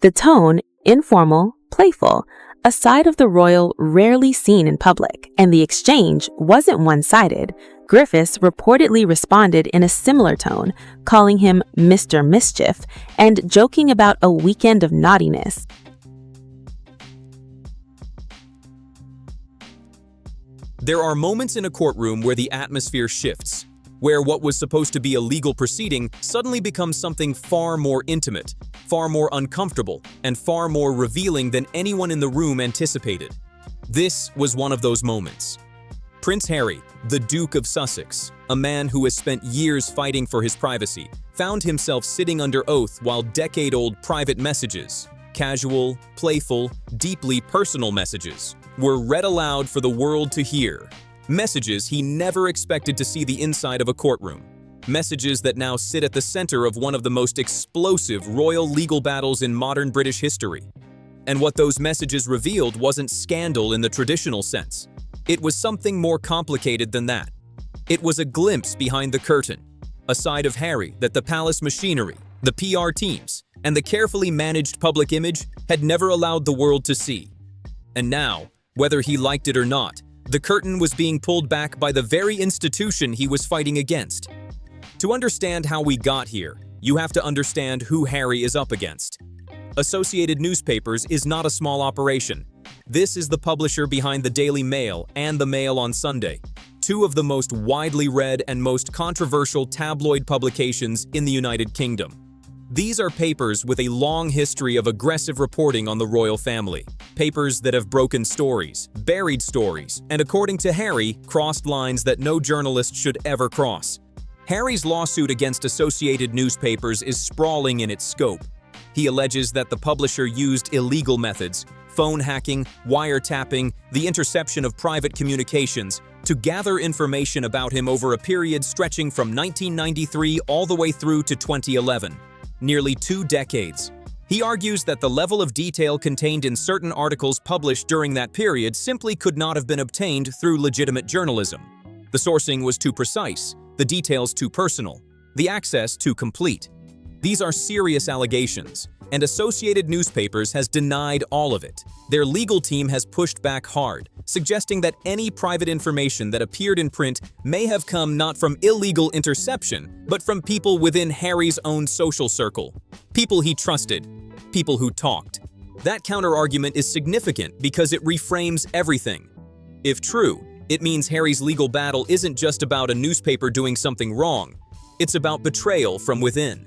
The tone, informal, playful, a side of the royal rarely seen in public, and the exchange wasn't one-sided. Griffiths reportedly responded in a similar tone, calling him Mr. Mischief and joking about a weekend of naughtiness. There are moments in a courtroom where the atmosphere shifts, where what was supposed to be a legal proceeding suddenly becomes something far more intimate, far more uncomfortable, and far more revealing than anyone in the room anticipated. This was one of those moments. Prince Harry, the Duke of Sussex, a man who has spent years fighting for his privacy, found himself sitting under oath while decade-old private messages, casual, playful, deeply personal messages, were read aloud for the world to hear. Messages he never expected to see the inside of a courtroom. Messages that now sit at the center of one of the most explosive royal legal battles in modern British history. And what those messages revealed wasn't scandal in the traditional sense. It was something more complicated than that. It was a glimpse behind the curtain, a side of Harry that the palace machinery, the PR teams, and the carefully managed public image had never allowed the world to see. And now, whether he liked it or not, the curtain was being pulled back by the very institution he was fighting against. To understand how we got here, you have to understand who Harry is up against. Associated Newspapers is not a small operation. This is the publisher behind the Daily Mail and the Mail on Sunday, two of the most widely read and most controversial tabloid publications in the United Kingdom. These are papers with a long history of aggressive reporting on the royal family. Papers that have broken stories, buried stories, and according to Harry, crossed lines that no journalist should ever cross. Harry's lawsuit against Associated Newspapers is sprawling in its scope. He alleges that the publisher used illegal methods, phone hacking, wiretapping, the interception of private communications, to gather information about him over a period stretching from 1993 all the way through to 2011. Nearly 2 decades. He argues that the level of detail contained in certain articles published during that period simply could not have been obtained through legitimate journalism. The sourcing was too precise, the details too personal, the access too complete. These are serious allegations, and Associated Newspapers has denied all of it. Their legal team has pushed back hard, suggesting that any private information that appeared in print may have come not from illegal interception, but from people within Harry's own social circle. People he trusted, people who talked. That counter-argument is significant because it reframes everything. If true, it means Harry's legal battle isn't just about a newspaper doing something wrong. It's about betrayal from within.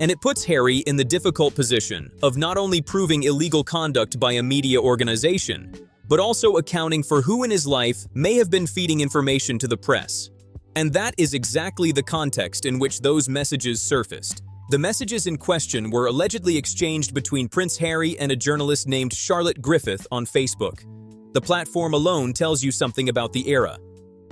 And it puts Harry in the difficult position of not only proving illegal conduct by a media organization, but also accounting for who in his life may have been feeding information to the press. And that is exactly the context in which those messages surfaced. The messages in question were allegedly exchanged between Prince Harry and a journalist named Charlotte Griffith on Facebook. The platform alone tells you something about the era.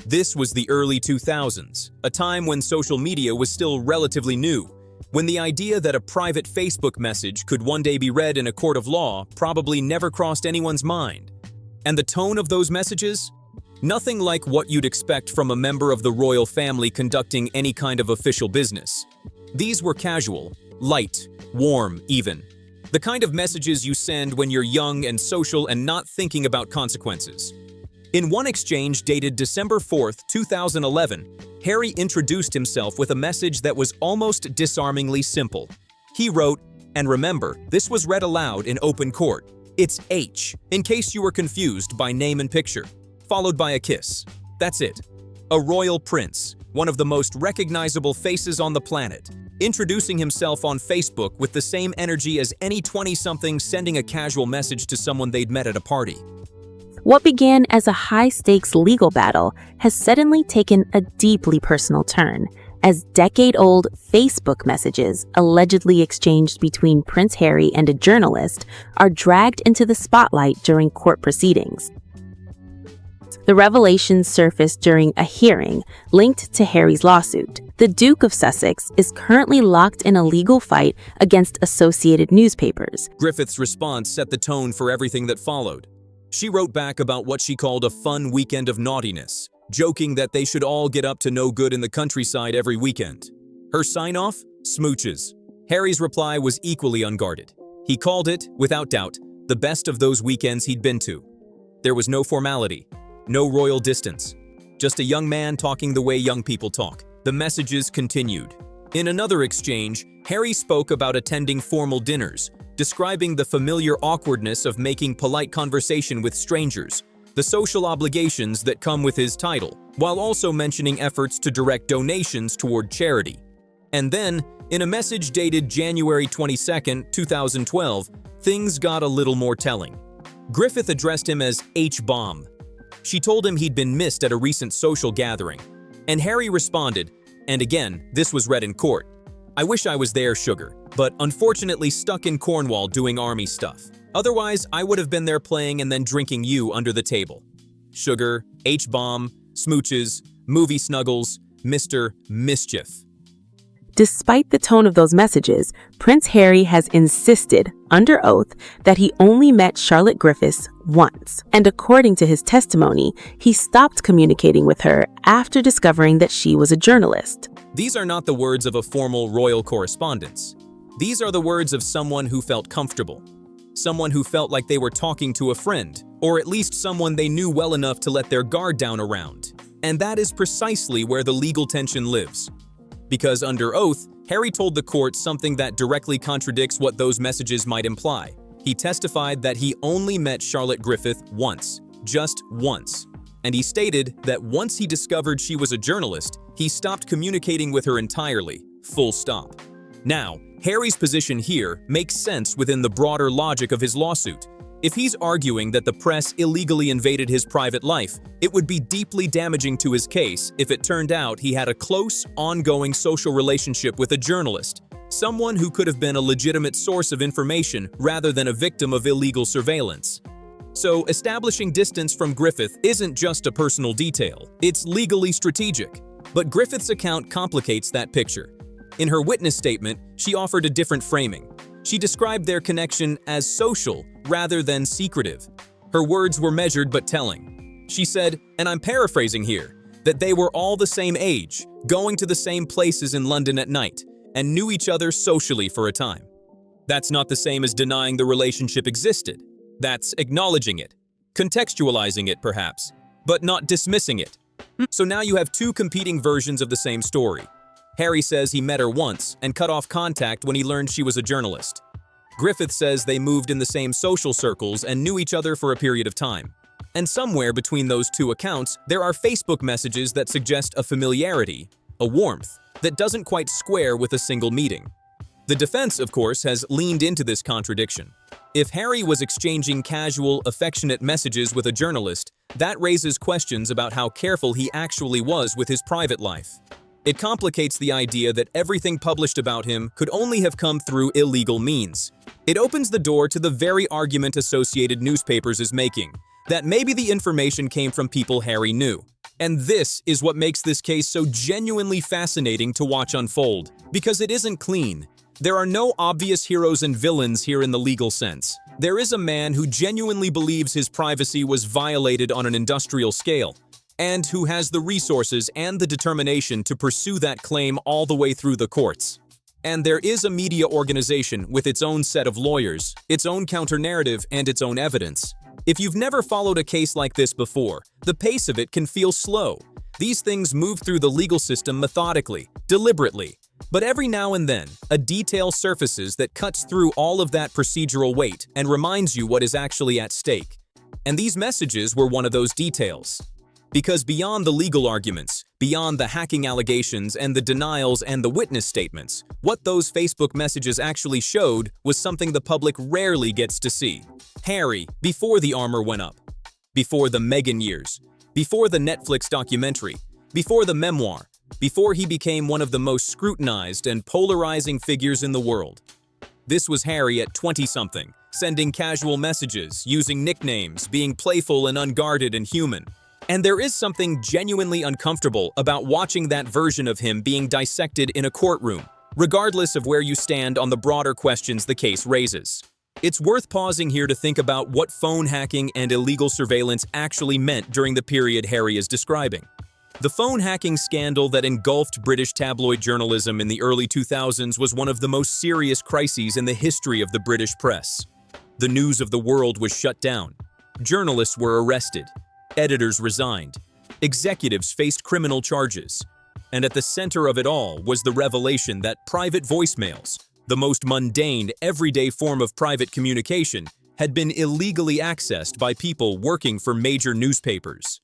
This was the early 2000s, a time when social media was still relatively new, when the idea that a private Facebook message could one day be read in a court of law probably never crossed anyone's mind. And the tone of those messages? Nothing like what you'd expect from a member of the royal family conducting any kind of official business. These were casual, light, warm even. The kind of messages you send when you're young and social and not thinking about consequences. In one exchange dated December 4th, 2011, Harry introduced himself with a message that was almost disarmingly simple. He wrote, and remember, this was read aloud in open court. It's H, in case you were confused by name and picture, followed by a kiss. That's it. A royal prince, one of the most recognizable faces on the planet, introducing himself on Facebook with the same energy as any 20-something sending a casual message to someone they'd met at a party. What began as a high-stakes legal battle has suddenly taken a deeply personal turn, as decade-old Facebook messages allegedly exchanged between Prince Harry and a journalist are dragged into the spotlight during court proceedings. The revelations surfaced during a hearing linked to Harry's lawsuit. The Duke of Sussex is currently locked in a legal fight against Associated Newspapers. Griffith's response set the tone for everything that followed. She wrote back about what she called a fun weekend of naughtiness, joking that they should all get up to no good in the countryside every weekend. Her sign-off? Smooches. Harry's reply was equally unguarded. He called it, without doubt, the best of those weekends he'd been to. There was no formality, no royal distance, just a young man talking the way young people talk. The messages continued. In another exchange, Harry spoke about attending formal dinners, describing the familiar awkwardness of making polite conversation with strangers, the social obligations that come with his title, while also mentioning efforts to direct donations toward charity. And then, in a message dated January 22, 2012, things got a little more telling. Griffith addressed him as H-bomb. She told him he'd been missed at a recent social gathering, and Harry responded, and again, this was read in court. I wish I was there, sugar, but unfortunately stuck in Cornwall doing army stuff. Otherwise, I would have been there playing and then drinking you under the table. Sugar, H-bomb, smooches, movie snuggles, Mr. Mischief. Despite the tone of those messages, Prince Harry has insisted, under oath, that he only met Charlotte Griffiths once. And according to his testimony, he stopped communicating with her after discovering that she was a journalist. These are not the words of a formal royal correspondence. These are the words of someone who felt comfortable. Someone who felt like they were talking to a friend, or at least someone they knew well enough to let their guard down around. And that is precisely where the legal tension lives. Because under oath, Harry told the court something that directly contradicts what those messages might imply. He testified that he only met Charlotte Griffith once, just once. And he stated that once he discovered she was a journalist, he stopped communicating with her entirely, full stop. Now, Harry's position here makes sense within the broader logic of his lawsuit. If he's arguing that the press illegally invaded his private life, it would be deeply damaging to his case if it turned out he had a close, ongoing social relationship with a journalist, someone who could have been a legitimate source of information rather than a victim of illegal surveillance. So, establishing distance from Griffith isn't just a personal detail, it's legally strategic. But Griffith's account complicates that picture. In her witness statement, she offered a different framing. She described their connection as social rather than secretive. Her words were measured but telling. She said, and I'm paraphrasing here, that they were all the same age, going to the same places in London at night, and knew each other socially for a time. That's not the same as denying the relationship existed. That's acknowledging it, contextualizing it perhaps, but not dismissing it. So now you have two competing versions of the same story. Harry says he met her once and cut off contact when he learned she was a journalist. Griffith says they moved in the same social circles and knew each other for a period of time. And somewhere between those two accounts, there are Facebook messages that suggest a familiarity, a warmth, that doesn't quite square with a single meeting. The defense, of course, has leaned into this contradiction. If Harry was exchanging casual, affectionate messages with a journalist, that raises questions about how careful he actually was with his private life. It complicates the idea that everything published about him could only have come through illegal means. It opens the door to the very argument Associated Newspapers is making, that maybe the information came from people Harry knew. And this is what makes this case so genuinely fascinating to watch unfold, because it isn't clean. There are no obvious heroes and villains here in the legal sense. There is a man who genuinely believes his privacy was violated on an industrial scale, and who has the resources and the determination to pursue that claim all the way through the courts. And there is a media organization with its own set of lawyers, its own counter-narrative, and its own evidence. If you've never followed a case like this before, the pace of it can feel slow. These things move through the legal system methodically, deliberately. But every now and then, a detail surfaces that cuts through all of that procedural weight and reminds you what is actually at stake. And these messages were one of those details. Because beyond the legal arguments, beyond the hacking allegations and the denials and the witness statements, what those Facebook messages actually showed was something the public rarely gets to see. Harry, before the armor went up, before the Meghan years, before the Netflix documentary, before the memoir, before he became one of the most scrutinized and polarizing figures in the world. This was Harry at 20-something, sending casual messages, using nicknames, being playful and unguarded and human. And there is something genuinely uncomfortable about watching that version of him being dissected in a courtroom, regardless of where you stand on the broader questions the case raises. It's worth pausing here to think about what phone hacking and illegal surveillance actually meant during the period Harry is describing. The phone hacking scandal that engulfed British tabloid journalism in the early 2000s was one of the most serious crises in the history of the British press. The news of the world was shut down. Journalists were arrested. Editors resigned. Executives faced criminal charges. And at the center of it all was the revelation that private voicemails, the most mundane, everyday form of private communication, had been illegally accessed by people working for major newspapers.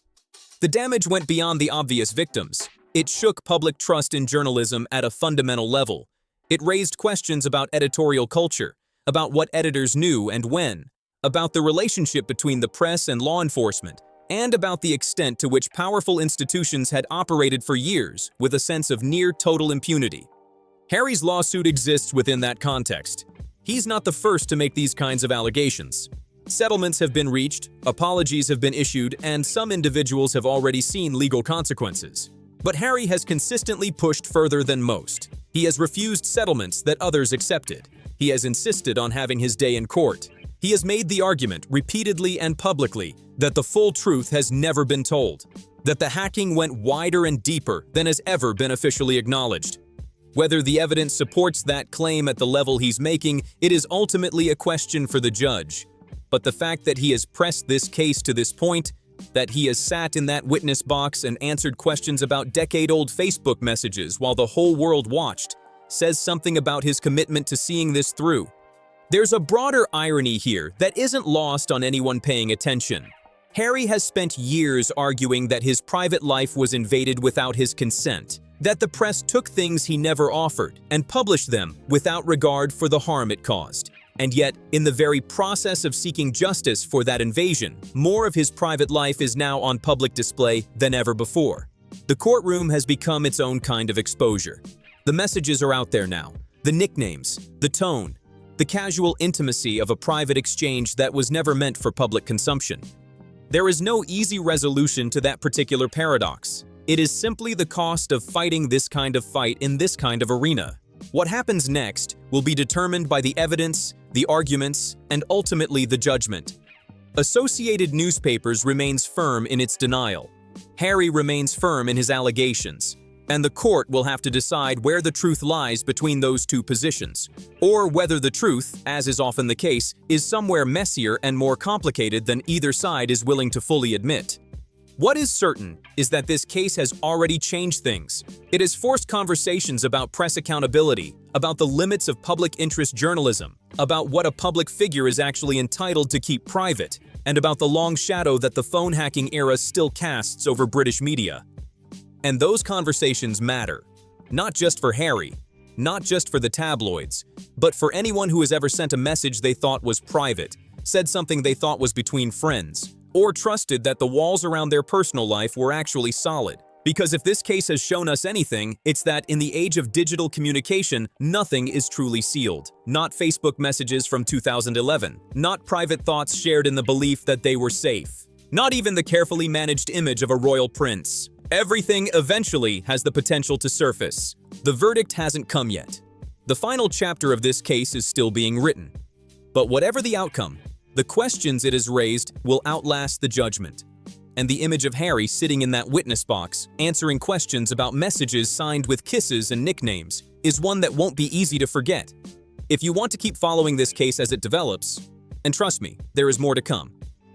The damage went beyond the obvious victims. It shook public trust in journalism at a fundamental level. It raised questions about editorial culture, about what editors knew and when, about the relationship between the press and law enforcement, and about the extent to which powerful institutions had operated for years with a sense of near-total impunity. Harry's lawsuit exists within that context. He's not the first to make these kinds of allegations. Settlements have been reached, apologies have been issued, and some individuals have already seen legal consequences. But Harry has consistently pushed further than most. He has refused settlements that others accepted. He has insisted on having his day in court. He has made the argument repeatedly and publicly that the full truth has never been told, that the hacking went wider and deeper than has ever been officially acknowledged. Whether the evidence supports that claim at the level he's making, it is ultimately a question for the judge. But the fact that he has pressed this case to this point, that he has sat in that witness box and answered questions about decade-old Facebook messages while the whole world watched, says something about his commitment to seeing this through. There's a broader irony here that isn't lost on anyone paying attention. Harry has spent years arguing that his private life was invaded without his consent, that the press took things he never offered and published them without regard for the harm it caused. And yet, in the very process of seeking justice for that invasion, more of his private life is now on public display than ever before. The courtroom has become its own kind of exposure. The messages are out there now, the nicknames, the tone, the casual intimacy of a private exchange that was never meant for public consumption. There is no easy resolution to that particular paradox. It is simply the cost of fighting this kind of fight in this kind of arena. What happens next will be determined by the evidence, the arguments, and ultimately the judgment. Associated Newspapers remains firm in its denial. Harry remains firm in his allegations. And the court will have to decide where the truth lies between those two positions, or whether the truth, as is often the case, is somewhere messier and more complicated than either side is willing to fully admit. What is certain is that this case has already changed things. It has forced conversations about press accountability, about the limits of public interest journalism, about what a public figure is actually entitled to keep private, and about the long shadow that the phone hacking era still casts over British media. And those conversations matter, not just for Harry, not just for the tabloids, but for anyone who has ever sent a message they thought was private, said something they thought was between friends, or trusted that the walls around their personal life were actually solid. Because if this case has shown us anything, it's that in the age of digital communication, nothing is truly sealed. Not Facebook messages from 2011, not private thoughts shared in the belief that they were safe, not even the carefully managed image of a royal prince. Everything eventually has the potential to surface. The verdict hasn't come yet. The final chapter of this case is still being written. But whatever the outcome, the questions it has raised will outlast the judgment. And the image of Harry sitting in that witness box, answering questions about messages signed with kisses and nicknames, is one that won't be easy to forget. If you want to keep following this case as it develops, and trust me, there is more to come,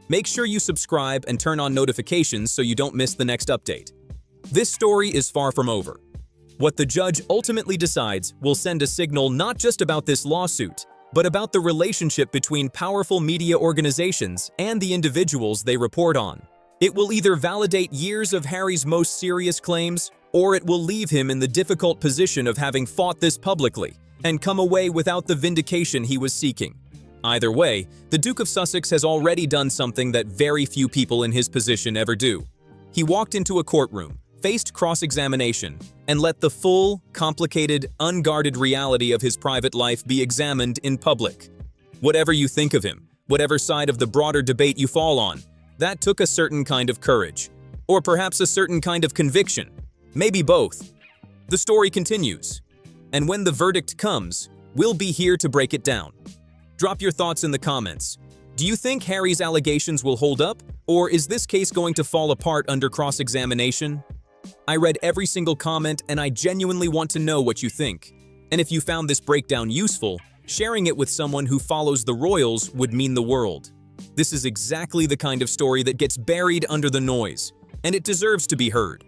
make sure you subscribe and turn on notifications so you don't miss the next update. This story is far from over. What the judge ultimately decides will send a signal not just about this lawsuit, but about the relationship between powerful media organizations and the individuals they report on. It will either validate years of Harry's most serious claims, or it will leave him in the difficult position of having fought this publicly and come away without the vindication he was seeking. Either way, the Duke of Sussex has already done something that very few people in his position ever do. He walked into a courtroom, faced cross-examination, and let the full, complicated, unguarded reality of his private life be examined in public. Whatever you think of him, whatever side of the broader debate you fall on, that took a certain kind of courage, or perhaps a certain kind of conviction, maybe both. The story continues, and when the verdict comes, we'll be here to break it down. Drop your thoughts in the comments. Do you think Harry's allegations will hold up, or is this case going to fall apart under cross-examination? I read every single comment and I genuinely want to know what you think. And if you found this breakdown useful, sharing it with someone who follows the royals would mean the world. This is exactly the kind of story that gets buried under the noise, and it deserves to be heard.